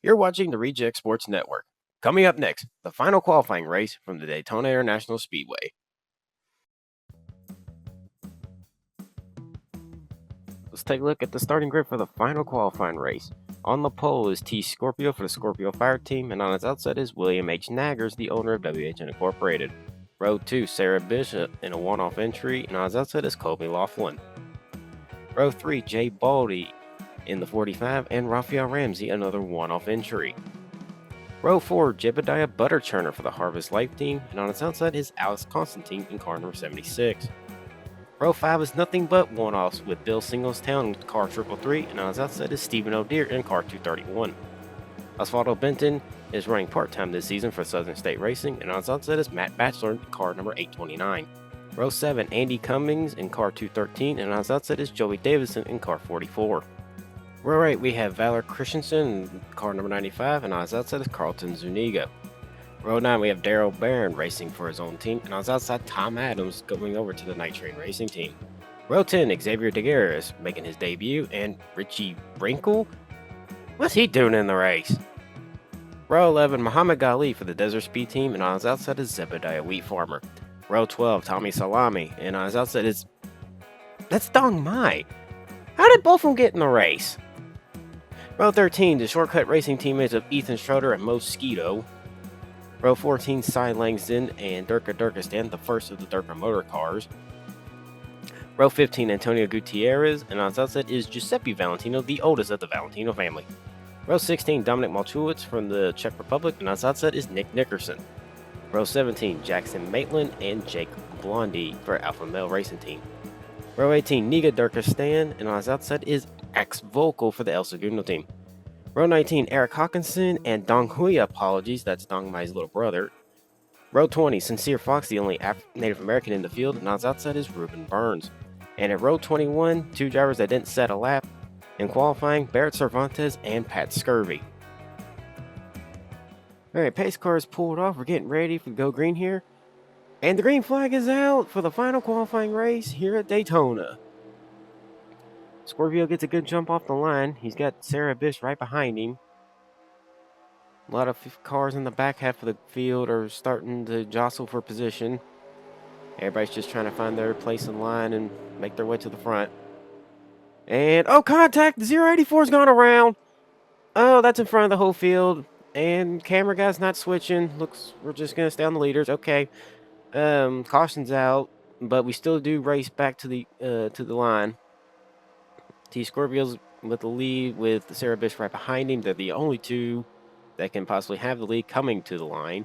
You're watching the Reject Sports Network. Coming up next, the final qualifying race from the Daytona International Speedway. Let's take a look at the starting grid for the final qualifying race. On the pole is T. Scorpio for the Scorpio Fire Team, and on its outside is William H. Naggers, the owner of WHN Incorporated. Row 2, Sarah Bishop in a one-off entry, and on its outside is Kobe Laughlin. Row 3, Jay Baldy in the 45, and Raphael Ramsey, another one-off entry. Row 4, Jebediah Butterchurner for the Harvest Life Team, and on its outside is Alex Constantine in car number 76. Row 5 is nothing but one-offs with Bill Singlestown in car 333, and on its outside is Stephen O'Deer in car 231. Osvaldo Benton is running part-time this season for Southern State Racing, and on its outside is Matt Batchelor in car number 829. Row 7, Andy Cummings in car 213, and on its outside is Joey Davidson in car 44. Row 8, we have Valor Christensen in car number 95, and on his outside is Carlton Zuniga. Row 9, we have Daryl Barron racing for his own team, and on his outside, Tom Adams going over to the Night Train Racing team. Row 10, Xavier Degueres making his debut, and Richie Brinkle? What's he doing in the race? Row 11, Muhammad Ghali for the Desert Speed team, and on his outside is Zebediah Wheat Farmer. Row 12, Tommy Salami, and on his outside is... That's Dong Mai! How did both of them get in the race? Row 13, the Shortcut Racing teammates of Ethan Schroeder and Mosquito. Row 14, Cy Langston and Durka Durkistan, the first of the Durka motor cars. Row 15, Antonio Gutierrez, and on its outside is Giuseppe Valentino, the oldest of the Valentino family. Row 16, Dominic Malchowicz from the Czech Republic, and on its outside is Nick Nickerson. Row 17, Jackson Maitland and Jake Blondie for Alpha Male Racing Team. Row 18, Niga Durkistan, and on its outside is Ax Volkel for the El Segundo team. Row 19, Eric Hawkinson and Dong Hui, apologies, that's Dong Mai's little brother. Row 20, Sincere Fox, the only Native American in the field, and on its outside is Ruben Burns. And at row 21, two drivers that didn't set a lap in qualifying, Barrett Cervantes and Pat Scurvy. Alright, pace car is pulled off, we're getting ready for Go Green here. And the green flag is out for the final qualifying race here at Daytona. Scorpio gets a good jump off the line. He's got Sarah Bish right behind him. A lot of cars in the back half of the field are starting to jostle for position. Everybody's just trying to find their place in line and make their way to the front. And, oh, contact! The 084's gone around. Oh, that's in front of the whole field. And camera guy's not switching. Looks, we're just going to stay on the leaders. Okay. Caution's out, but we still do race back to the line. T Scorpios with the lead with Sarah Bish right behind him. They're the only two that can possibly have the lead coming to the line.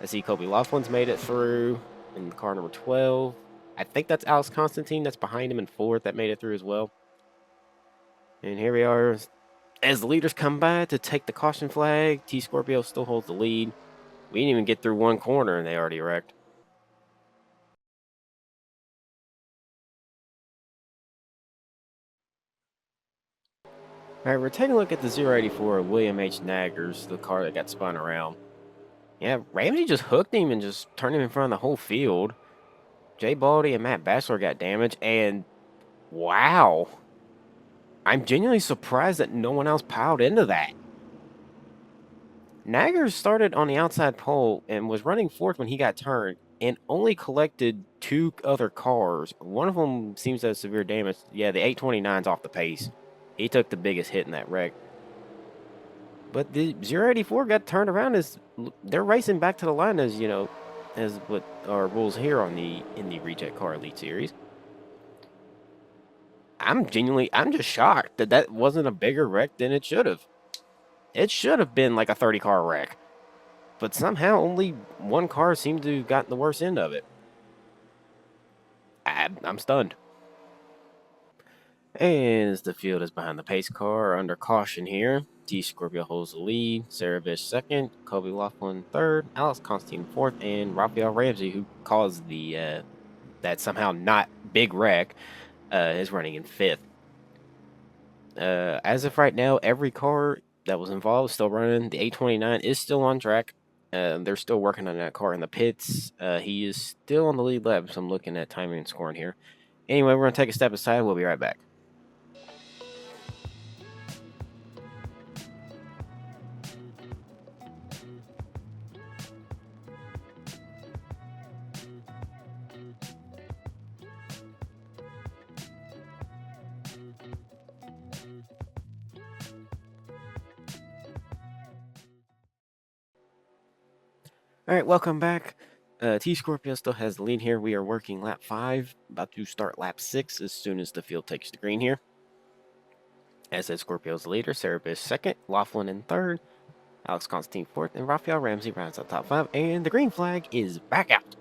I see Kobe Laughlin's made it through in car number 12. I think that's Alex Constantine that's behind him in fourth that made it through as well. And here we are as the leaders come by to take the caution flag. T Scorpio still holds the lead. We didn't even get through one corner and they already wrecked. Alright, we're taking a look at the 084 William H. Naggers, the car that got spun around. Yeah, Ramsey just hooked him and just turned him in front of the whole field. Jay Baldy and Matt Batchelor got damaged, and wow. I'm genuinely surprised that no one else piled into that. Naggers started on the outside pole and was running fourth when he got turned and only collected two other cars. One of them seems to have severe damage. Yeah, the 829's off the pace. He took the biggest hit in that wreck. But the 084 got turned around as they're racing back to the line as, you know, as what our rules here on in the Rejectcar Elite Series. I'm just shocked that that wasn't a bigger wreck than it should have. It should have been like a 30-car wreck. But somehow only one car seemed to have gotten the worst end of it. I'm stunned. As the field is behind the pace car under caution here. T Scorpio holds the lead, Sarah Bish second, Kobe Laughlin third, Alex Constantine fourth, and Raphael Ramsey, who caused the that somehow not big wreck, is running in fifth. As of right now, every car that was involved is still running. The 829 is still on track. They're still working on that car in the pits. He is still on the lead lap, so I'm looking at timing and scoring here. Anyway, we're going to take a step aside. We'll be right back. Alright, welcome back. T Scorpio still has the lead here. We are working lap 5, about to start lap 6 as soon as the field takes the green here. As said, Scorpio's the leader, Sarah Bish second, Laughlin in third, Alex Constantine fourth, and Raphael Ramsey rounds out top 5, and the green flag is back out.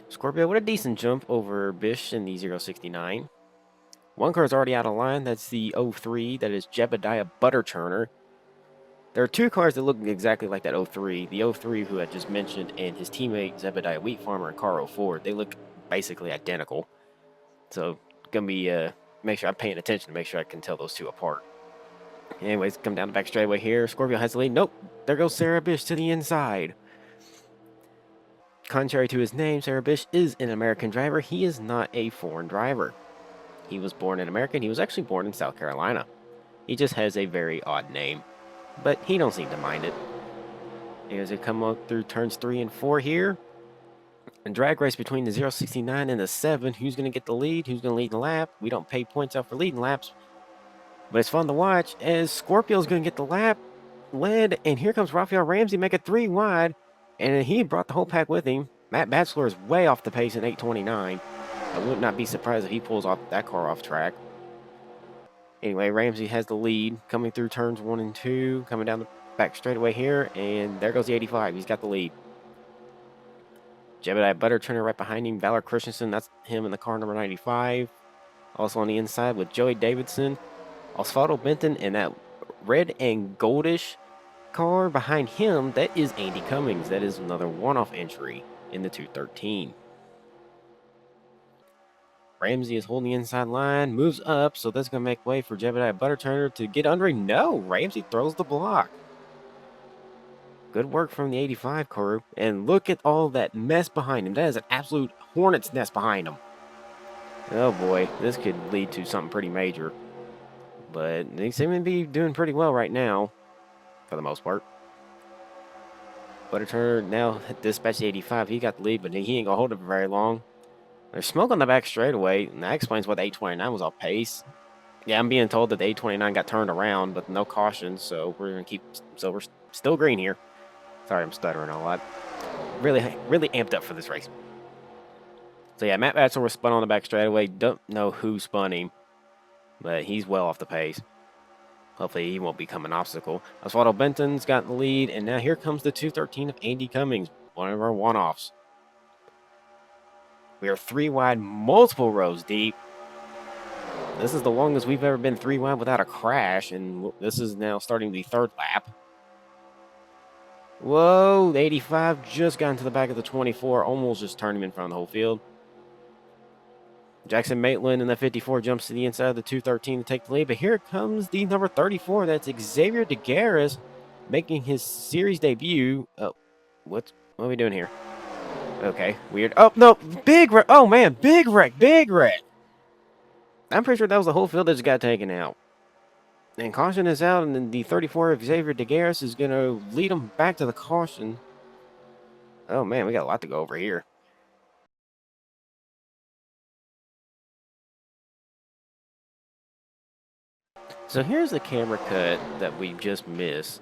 Scorpio with a decent jump over Bish in the 069. One car is already out of line. That's the 03. That is Jebediah Butterturner. There are two cars that look exactly like that 03. The 03 who I just mentioned and his teammate Zebediah Wheat Farmer and car 04. They look basically identical. So gonna be make sure I'm paying attention to make sure I can tell those two apart. Anyways, come down the back straightaway here. Scorpio has the lead. Nope. There goes Sarah Bish to the inside. Contrary to his name, Sarah Bish is an American driver. He is not a foreign driver. He was born in America, and he was actually born in South Carolina. He just has a very odd name, but he don't seem to mind it. As we come up through turns 3 and 4 here, a drag race between the 069 and the 7. Who's going to get the lead? Who's going to lead the lap? We don't pay points out for leading laps, but it's fun to watch as Scorpio's going to get the lap led, and here comes Raphael Ramsey, make it 3 wide, and he brought the whole pack with him. Matt Batchelor is way off the pace in 829. I would not be surprised if he pulls off that car off track. Anyway, Ramsey has the lead coming through turns 1 and 2, coming down the back straightaway here, and there goes the 85. He's got the lead. Jebediah Butterturner right behind him. Valor Christensen, that's him in the car number 95. Also on the inside with Joey Davidson, Osvaldo Benton, and that red and goldish car behind him, that is Andy Cummings. That is another one-off entry in the 213. Ramsey is holding the inside line, moves up, so that's going to make way for Jebediah Butterturner to get under him. No, Ramsey throws the block. Good work from the 85 crew, and look at all that mess behind him. That is an absolute hornet's nest behind him. Oh boy, this could lead to something pretty major. But they seem to be doing pretty well right now, for the most part. Butterturner now dispatched the 85. He got the lead, but he ain't going to hold it for very long. There's smoke on the back straightaway, and that explains why the 829 was off pace. Yeah, I'm being told that the 829 got turned around, but no caution, so we're still green here. Sorry, I'm stuttering a lot. Really amped up for this race. So yeah, Matt Batchelor was spun on the back straightaway. Don't know who spun him, but he's well off the pace. Hopefully he won't become an obstacle. Osvaldo Benton's got the lead, and now here comes the 213 of Andy Cummings, one of our one-offs. We are 3 wide, multiple rows deep. This is the longest we've ever been 3 wide without a crash, and this is now starting the 3rd lap. Whoa, the 85 just got into the back of the 24, almost just turned him in front of the whole field. Jackson Maitland in the 54 jumps to the inside of the 213 to take the lead, but here comes the number 34. That's Xavier DeGarris making his series debut. Oh, what are we doing here? Okay, weird. Oh, no, big wreck. Oh, man, big wreck. I'm pretty sure that was the whole field that just got taken out. And caution is out, and then the 34 of Xavier DeGarris is going to lead him back to the caution. Oh, man, we got a lot to go over here. So here's the camera cut that we just missed.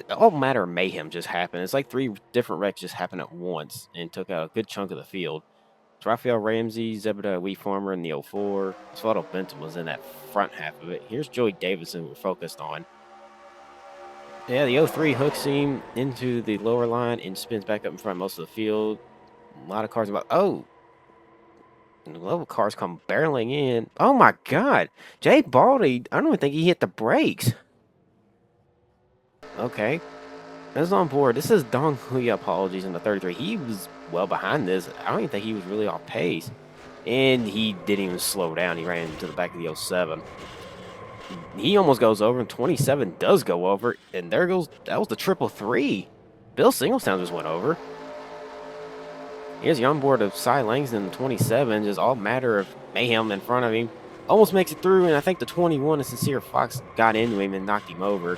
All matter of mayhem just happened. It's like 3 different wrecks just happened at once and took out a good chunk of the field. It's Raphael Ramsey, Zebediah Wheat Farmer in the 04. Osvaldo Benton was in that front half of it. Here's Joey Davidson we're focused on. Yeah, the 03 hooks him into the lower line and spins back up in front of most of the field. A lot of cars about... Oh! And the little cars come barreling in. Oh my God! Jay Baldy, I don't even think he hit the brakes. Okay. This is on board. This is Dong Hui, apologies, in the 33. He was well behind this. I don't even think he was really off pace. And he didn't even slow down. He ran into the back of the 07. He almost goes over, and 27 does go over. And there goes, that was the 333. Bill Singletown just went over. Here's the onboard of Cy Langston in the 27. Just all matter of mayhem in front of him. Almost makes it through, and I think the 21 of Sincere Fox got into him and knocked him over.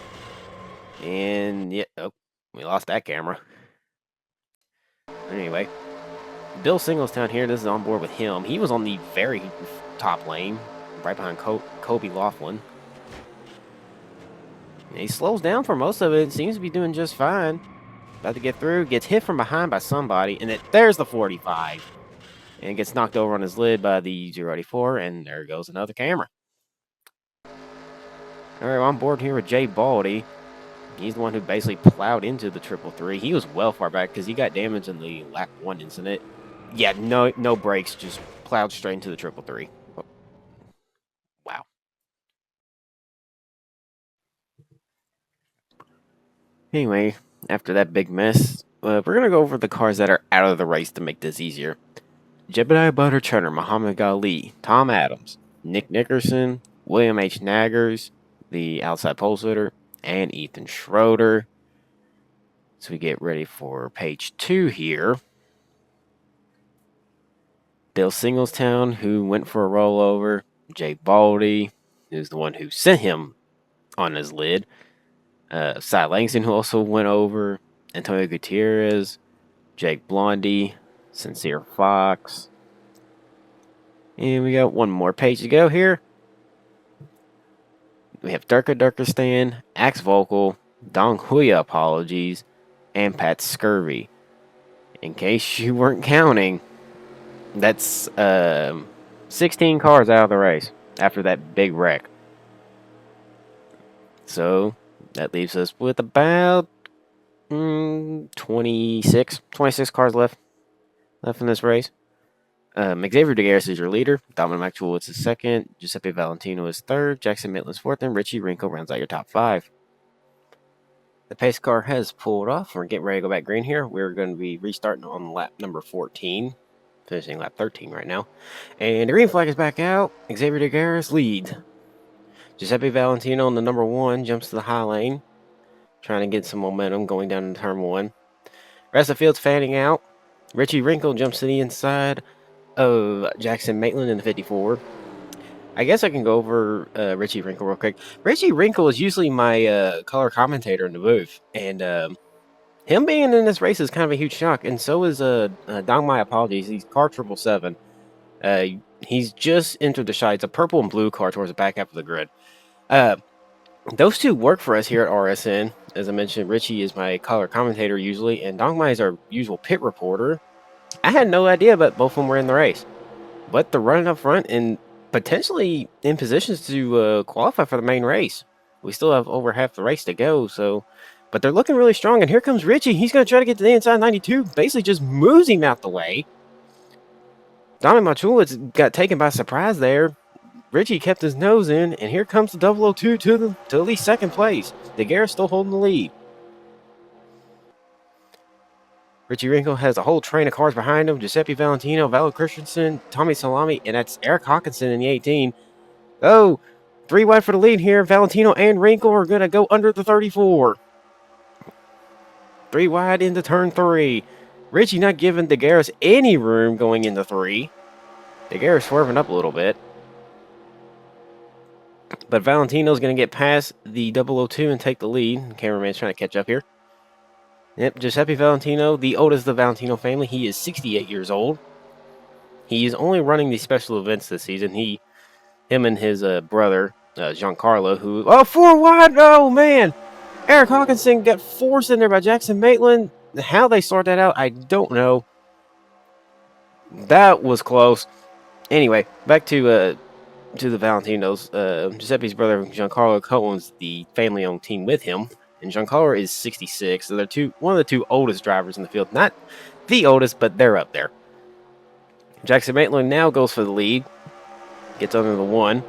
And, yeah, oh, we lost that camera. Anyway, Bill Singletown here, this is on board with him. He was on the very top lane, right behind Kobe Laughlin. And he slows down for most of it. Seems to be doing just fine. about to get through, gets hit from behind by somebody, and there's the 45. And gets knocked over on his lid by the 084, and there goes another camera. All right, well, I'm board here with Jay Baldy. He's the one who basically plowed into the 333. He was well far back because he got damaged in the lap 1 incident. Yeah, no brakes, just plowed straight into the 333. Wow. Anyway, after that big mess, we're going to go over the cars that are out of the race to make this easier. Jebediah Butter Turner, Muhammad Ali, Tom Adams, Nick Nickerson, William H. Naggers, the outside pole sitter, and Ethan Schroeder. So we get ready for page 2 here. Bill Singlestown, who went for a rollover. Jay Baldy, who's the one who sent him on his lid. Cy Langston, who also went over. Antonio Gutierrez, Jake Blondie, Sincere Fox. And we got one more page to go here. We have Durkistan, Axe Vocal, Dong Huya Apologies, and Pat Scurvy. In case you weren't counting, that's 16 cars out of the race after that big wreck. So that leaves us with about 26 cars left in this race. Xavier DeGaris is your leader. Dominic McToolitz is second. Giuseppe Valentino is third. Jackson Maitland's fourth. And Richie Rinko rounds out your top 5. The pace car has pulled off. We're getting ready to go back green here. We're going to be restarting on lap number 14. Finishing lap 13 right now. And the green flag is back out. Xavier DeGaris leads. Giuseppe Valentino on the number 1 jumps to the high lane. Trying to get some momentum going down into turn 1. Rest of the field's fanning out. Richie Rinko jumps to the inside of Jackson Maitland in the 54. I guess I can go over Richie Rinko real quick. Richie Rinko is usually my color commentator in the booth. And him being in this race is kind of a huge shock. And so is Dong My Apologies. He's car 777. He's just entered the shot. It's a purple and blue car towards the back half of the grid. Those two work for us here at RSN. As I mentioned, Richie is my color commentator usually, and Dong Mai is our usual pit reporter. I had no idea, but both of them were in the race. But they're running up front and potentially in positions to qualify for the main race. We still have over half the race to go, but they're looking really strong. And here comes Richie. He's going to try to get to the inside 92, basically just moves him out the way. Dominic Machulitz got taken by surprise there. Richie kept his nose in, and here comes the 002 to at least second place. DeGuerre still holding the lead. Richie Rinko has a whole train of cars behind him. Giuseppe Valentino, Valo Christensen, Tommy Salami, and that's Eric Hawkinson in the 18. Oh, 3 wide for the lead here. Valentino and Rinko are going to go under the 34. 3 wide into turn 3. Richie not giving DeGuerre any room going into 3. DeGuerre swerving up a little bit. But Valentino's going to get past the 002 and take the lead. Cameraman's trying to catch up here. Yep, Giuseppe Valentino, the oldest of the Valentino family. He is 68 years old. He is only running these special events this season. Him and his brother, Giancarlo, who... Oh, 4 wide! Oh, man! Eric Hawkinson got forced in there by Jackson Maitland. How they sort that out, I don't know. That was close. Anyway, back to the Valentinos. Giuseppe's brother, Giancarlo, co-owns the family-owned team with him. And Giancarlo is 66, so they're one of the 2 oldest drivers in the field. Not the oldest, but they're up there. Jackson Maitland now goes for the lead. Gets under the 1.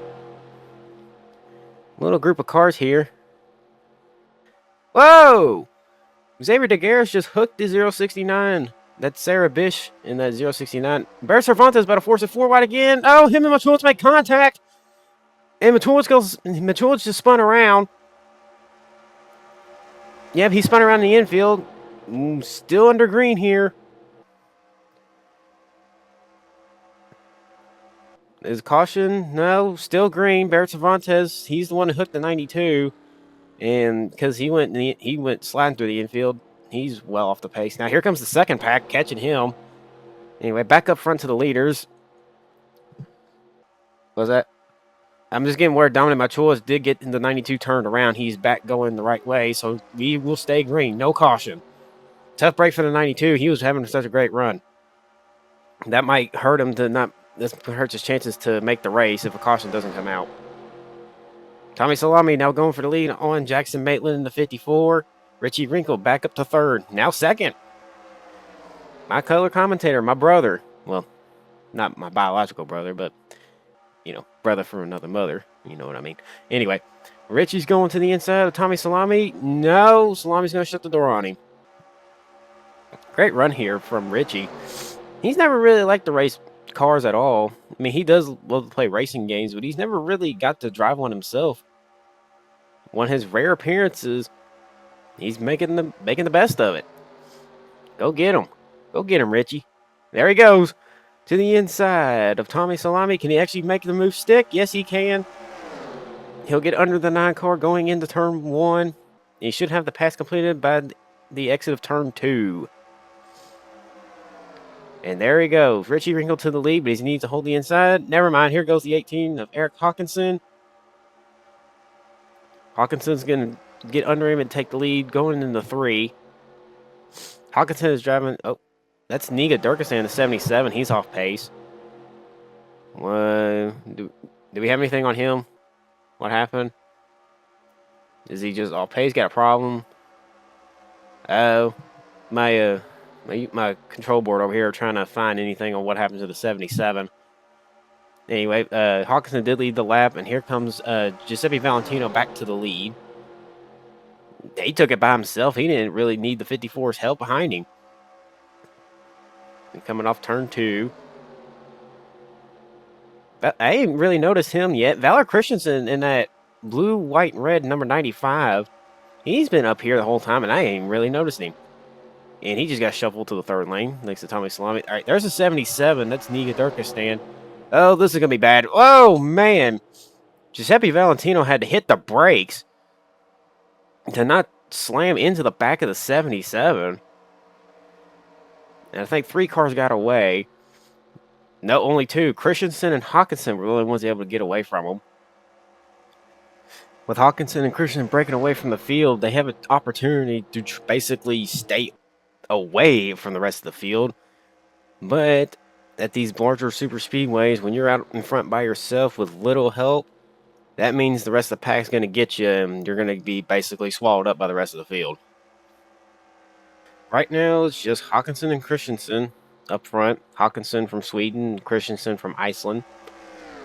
Little group of cars here. Whoa! Xavier DeGuerre just hooked the 069. That's Sarah Bish in that 069. Barry Cervantes about to force it 4 wide again. Oh, him and Matulich make contact. And Matulich just spun around. Yep, he spun around in the infield. Still under green here. Is caution? No, still green. Barrett Cervantes, he's the one who hooked the 92. And because he went sliding through the infield, he's well off the pace. Now here comes the second pack, catching him. Anyway, back up front to the leaders. What was that? I'm just getting word Dominic Machulis did get in the 92 turned around. He's back going the right way, so we will stay green. No caution. Tough break for the 92. He was having such a great run. That might hurt him to not. This hurts his chances to make the race if a caution doesn't come out. Tommy Salami now going for the lead on Jackson Maitland in the 54. Richie Wrinkle back up to third. Now second. My color commentator, my brother. Well, not my biological brother, but, you know, brother from another mother. You know what I mean. Anyway, Richie's going to the inside of Tommy Salami. No, Salami's going to shut the door on him. Great run here from Richie. He's never really liked to race cars at all. I mean, he does love to play racing games, but he's never really got to drive one himself. One of his rare appearances, he's making the best of it. Go get him. Go get him, Richie. There he goes. To the inside of Tommy Salami. Can he actually make the move stick? Yes, he can. He'll get under the 9 car going into turn 1. He should have the pass completed by the exit of turn 2. And there he goes. Richie Wrinkle to the lead, but he needs to hold the inside. Never mind. Here goes the 18 of Eric Hawkinson. Hawkinson's going to get under him and take the lead going into 3. Hawkinson is driving. Oh, that's Niga Durkistan, the 77. He's off pace. Do we have anything on him? What happened? Is he just off pace? Got a problem? Oh, my control board over here trying to find anything on what happened to the 77. Anyway, Hawkinson did lead the lap, and here comes Giuseppe Valentino back to the lead. He took it by himself. He didn't really need the 54's help behind him. And coming off turn 2. But I ain't really noticed him yet. Valor Christensen in that blue, white, and red number 95. He's been up here the whole time, and I ain't really noticed him. And he just got shuffled to the 3rd lane next to Tommy Salami. All right, there's a 77. That's Niga Durkistan. Oh, this is going to be bad. Oh, man. Giuseppe Valentino had to hit the brakes to not slam into the back of the 77. And I think 3 cars got away. No, only 2. Christensen and Hawkinson were the only ones able to get away from him. With Hawkinson and Christensen breaking away from the field, they have an opportunity to basically stay away from the rest of the field. But at these larger super speedways, when you're out in front by yourself with little help, that means the rest of the pack's going to get you, and you're going to be basically swallowed up by the rest of the field. Right now, it's just Hawkinson and Christensen up front. Hawkinson from Sweden, Christensen from Iceland.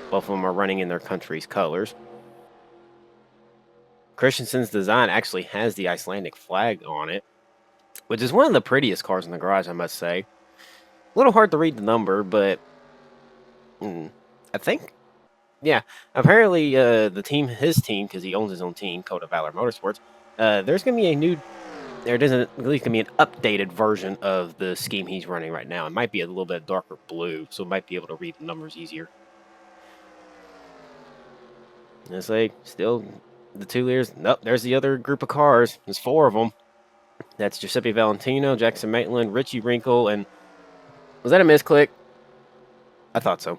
Both of them are running in their country's colors. Christensen's design actually has the Icelandic flag on it, which is one of the prettiest cars in the garage, I must say. A little hard to read the number, but I think, yeah, apparently his team, because he owns his own team, Code of Valor Motorsports, there's going to be a new, at least going to be an updated version of the scheme he's running right now. It might be a little bit darker blue, so it might be able to read the numbers easier. And it's like, still, the 2 leaders, nope, there's the other group of cars. There's 4 of them. That's Giuseppe Valentino, Jackson Maitland, Richie Wrinkle, and was that a misclick? I thought so.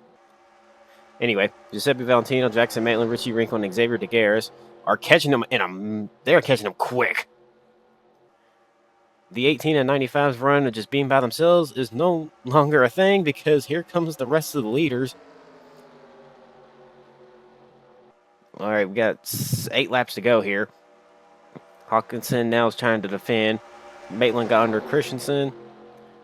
Anyway, Giuseppe Valentino, Jackson Maitland, Richie Wrinkle, and Xavier DeGaris are catching them they're catching them quick. The 18 and 95's run of just being by themselves is no longer a thing because here comes the rest of the leaders. All right, we got 8 laps to go here. Hawkinson now is trying to defend. Maitland got under Christensen.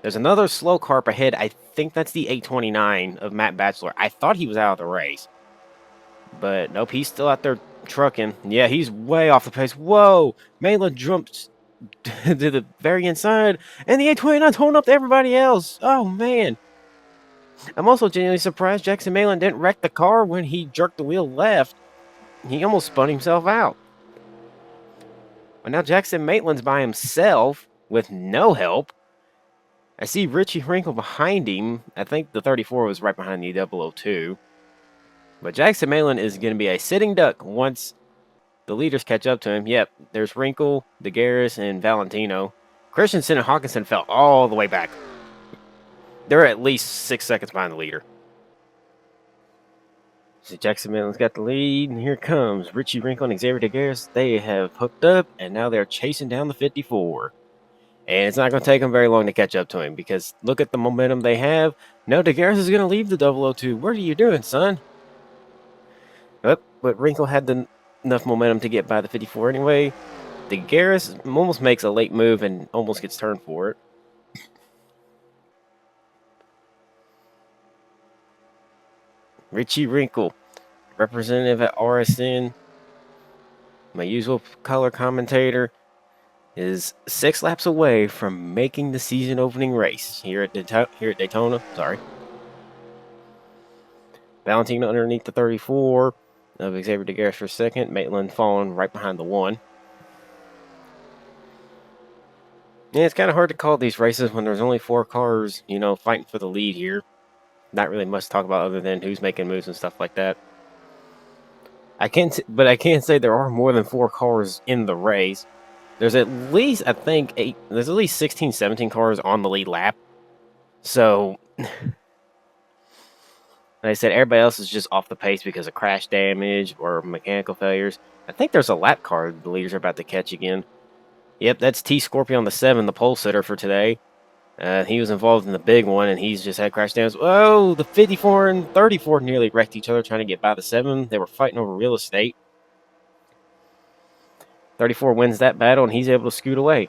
There's another slow car up ahead. I think that's the 829 of Matt Batchelor. I thought he was out of the race. But nope, he's still out there trucking. Yeah, he's way off the pace. Whoa! Maitland jumps to the very inside. And the 829's holding up to everybody else. Oh, man. I'm also genuinely surprised Jackson Maitland didn't wreck the car when he jerked the wheel left. He almost spun himself out. But now Jackson Maitland's by himself with no help. I see Richie Wrinkle behind him. I think the 34 was right behind the 002. But Jackson Maitland is going to be a sitting duck once the leaders catch up to him. Yep, there's Wrinkle, DeGaris, and Valentino. Christensen and Hawkinson fell all the way back. They're at least 6 seconds behind the leader. So Jackson Maitland's got the lead, and here comes Richie Wrinkle and Xavier DeGaris. They have hooked up, and now they're chasing down the 54. And it's not going to take them very long to catch up to him because look at the momentum they have. No, DeGarris is going to leave the 002. What are you doing, son? Oh, but Wrinkle had enough momentum to get by the 54 anyway. DeGarris almost makes a late move and almost gets turned for it. Richie Wrinkle, representative at RSN, my usual color commentator, is 6 laps away from making the season opening race here at Daytona. Sorry. Valentino underneath the 34 of Xavier DeGarris for second. Maitland falling right behind the 1. Yeah, it's kind of hard to call these races when there's only 4 cars, fighting for the lead here. Not really much to talk about other than who's making moves and stuff like that. I can't say there are more than 4 cars in the race. There's at least, I think, there's at least 16, 17 cars on the lead lap. So, like I said, everybody else is just off the pace because of crash damage or mechanical failures. I think there's a lap car the leaders are about to catch again. Yep, that's T Scorpio on the 7, the pole sitter for today. He was involved in the big one, and he's just had crash damage. Oh, the 54 and 34 nearly wrecked each other trying to get by the 7. They were fighting over real estate. 34 wins that battle, and he's able to scoot away.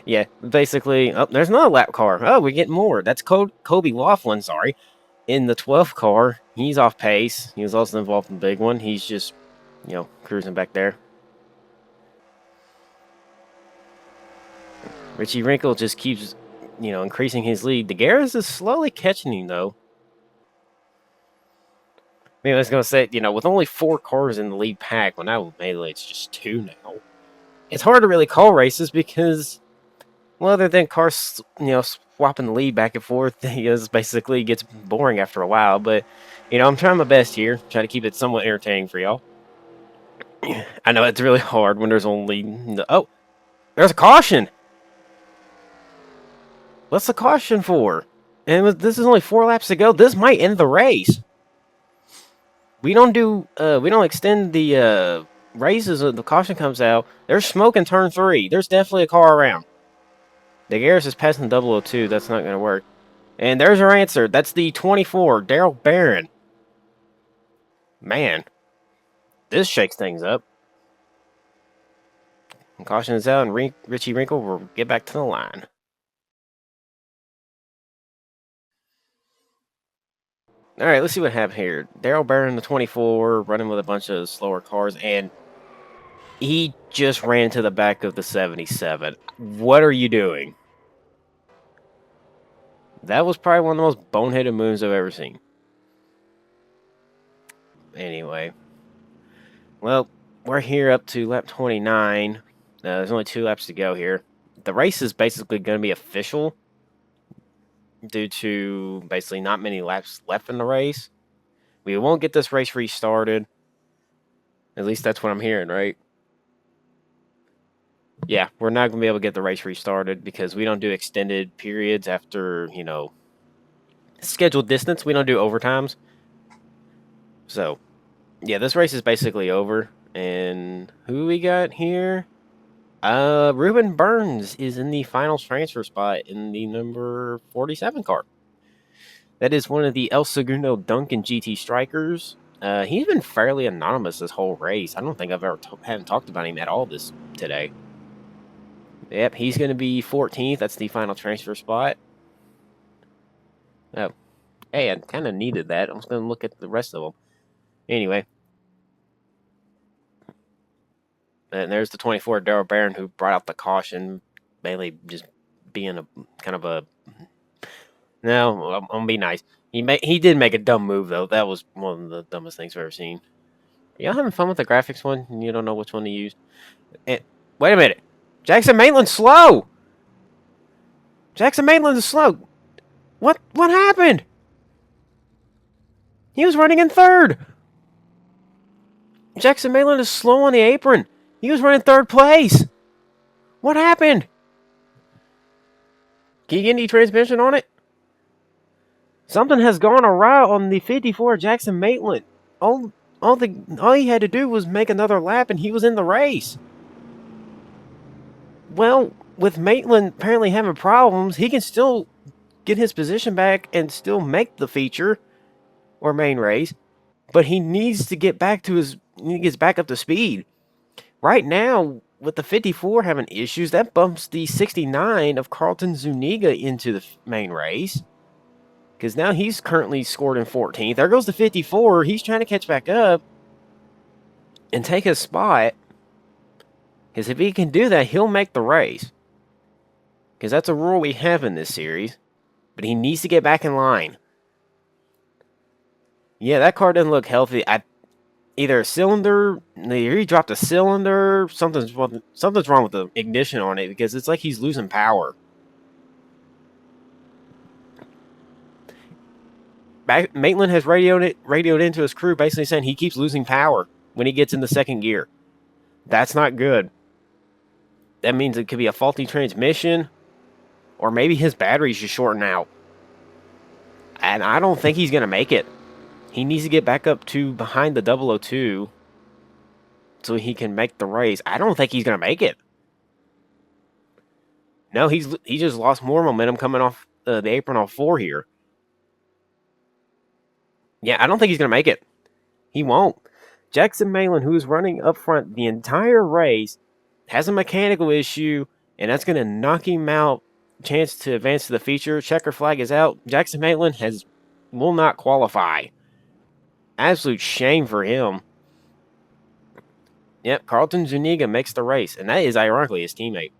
Yeah, basically, there's another lap car. Oh, we get more. That's Kobe Laughlin, sorry. In the 12th car, he's off pace. He was also involved in the big one. He's just, cruising back there. Richie Wrinkle just keeps, increasing his lead. DeGarris is slowly catching him, though. I was going to say, with only 4 cars in the lead pack, well, now mainly it's just 2 now. It's hard to really call races because, well, other than cars, swapping the lead back and forth, it basically gets boring after a while. But, I'm trying my best here, try to keep it somewhat entertaining for y'all. I know it's really hard when there's only... Oh, there's a caution! What's the caution for? And this is only 4 laps to go. This might end the race. We don't extend the races when the caution comes out. There's smoke in turn 3. There's definitely a car around. DeGarris is passing 002. That's not going to work. And there's our answer. That's the 24, Daryl Barron. Man, this shakes things up. And caution is out, and Richie Wrinkle will get back to the line. All right, let's see what happened here. Daryl Barron, the 24, running with a bunch of slower cars, and he just ran to the back of the 77. What are you doing? That was probably one of the most boneheaded moves I've ever seen. Anyway. Well, we're here up to lap 29. There's only 2 laps to go here. The race is basically going to be official due to basically not many laps left in the race. We won't get this race restarted. At least that's what I'm hearing, right? Yeah, we're not going to be able to get the race restarted because we don't do extended periods after, scheduled distance. We don't do overtimes. So, yeah, this race is basically over. And who we got here? Ruben Burns is in the final transfer spot in the number 47 car. That is one of the El Segundo Duncan GT strikers. He's been fairly anonymous this whole race. I don't think I've ever haven't talked about him at all today. Yep, he's going to be 14th. That's the final transfer spot. Oh, hey, I kind of needed that. I was going to look at the rest of them. Anyway. And there's the 24, Daryl Barron, who brought out the caution, mainly just being a kind of a... No, I'm going to be nice. He did make a dumb move, though. That was one of the dumbest things I've ever seen. Are y'all having fun with the graphics one? And you don't know which one to use? And, wait a minute. Jackson Maitland's slow! Jackson Maitland is slow. What happened? He was running in 3rd. Jackson Maitland is slow on the apron. He was running 3rd place. What happened? Can you get any transmission on it? Something has gone awry on the 54 Jackson Maitland. All he had to do was make another lap and he was in the race. Well, with Maitland apparently having problems, he can still get his position back and still make the feature or main race, but he needs to get back to he gets back up to speed. Right now, with the 54 having issues, that bumps the 69 of Carlton Zuniga into the main race. Because now he's currently scored in 14th. There goes the 54. He's trying to catch back up and take his spot. Because if he can do that, he'll make the race. Because that's a rule we have in this series. But he needs to get back in line. Yeah, that car doesn't look healthy. Either a cylinder, he dropped a cylinder, something's wrong with the ignition on it, because it's like he's losing power. Maitland has radioed into his crew, basically saying he keeps losing power when he gets into second gear. That's not good. That means it could be a faulty transmission, or maybe his battery's just shorting out. And I don't think he's going to make it. He needs to get back up to behind the 002 so he can make the race. I don't think he's going to make it. No, he just lost more momentum coming off the apron off 4 here. Yeah, I don't think he's going to make it. He won't. Jackson Malin, who's running up front the entire race, has a mechanical issue, and that's going to knock him out. Chance to advance to the feature. Checker flag is out. Jackson Malin will not qualify. Absolute shame for him. Yep, Carlton Zuniga makes the race, and that is ironically his teammate.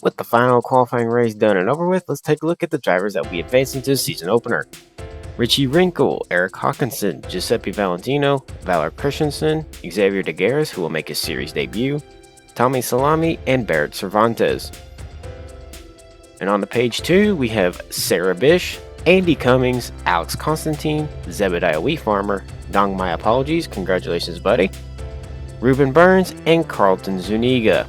With the final qualifying race done and over with, let's take a look at the drivers that will be advancing to the season opener. Richie Wrinkle, Eric Hawkinson, Giuseppe Valentino, Valor Christensen, Xavier Degueres, who will make his series debut, Tommy Salami, and Barrett Cervantes. And on the page 2, we have Sarah Bish, Andy Cummings, Alex Constantine, Zebediah Wheat Farmer, Dong My Apologies, congratulations buddy, Ruben Burns, and Carlton Zuniga.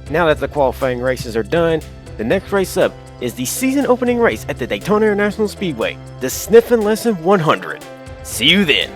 Now that the qualifying races are done, the next race up is the season opening race at the Daytona International Speedway, the Sniff Lesson 100. See you then!